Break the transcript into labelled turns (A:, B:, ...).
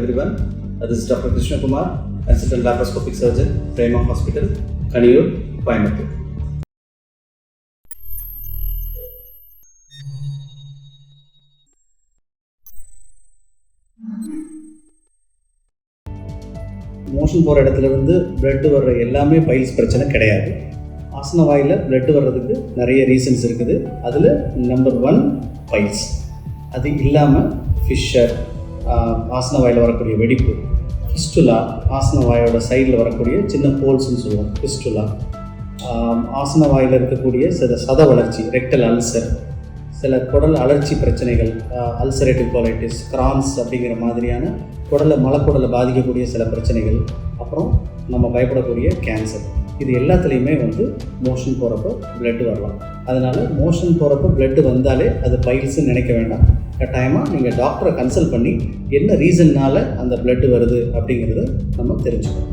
A: everyone. This is Dr. Krishna Kumar, Consultant Laparoscopic Surgeon, Prema Hospital, Kaniyur, Coimbatore. Motion போகிற இடத்துலேருந்து blood வர்ற எல்லாமே files பிரச்சனை கிடையாது. ஆசன வாயில் பிளட் வர்றதுக்கு நிறைய ரீசன்ஸ் இருக்குது. அதில் நம்பர் 1 பைல்ஸ். அது இல்லாமல் ஃபிஷர், ஆசன வாயில் வரக்கூடிய வெடிப்பு, ஃபிஸ்டுலா, ஆசன வாயோட சைடில் வரக்கூடிய சின்ன ஹோல்ஸ்ன்னு சொல்லுவோம் ஃபிஸ்டுலா, ஆசன வாயில் இருக்கக்கூடிய சில சத வளர்ச்சி, ரெக்டல் அல்சர், சில குடல் அலர்ச்சி பிரச்சனைகள், அல்சரேட்டிவ் கோலைட்டிஸ், கிரான்ஸ் அப்படிங்கிற மாதிரியான மலக்குடலை பாதிக்கக்கூடிய சில பிரச்சனைகள், அப்புறம் நம்ம பயப்படக்கூடிய கேன்சர், இது எல்லாத்துலேயுமே மோஷன் போகிறப்போ பிளட்டு வரலாம். அதனால் மோஷன் போகிறப்போ பிளட்டு வந்தாலே அது பைல்ஸ்ன்னு நினைக்க வேண்டாம். கட்டாயமாக நீங்கள் டாக்டரை கன்சல்ட் பண்ணி என்ன ரீசன்னால் அந்த பிளட்டு வருது அப்படிங்கிறத நம்ம தெரிஞ்சுக்கணும்.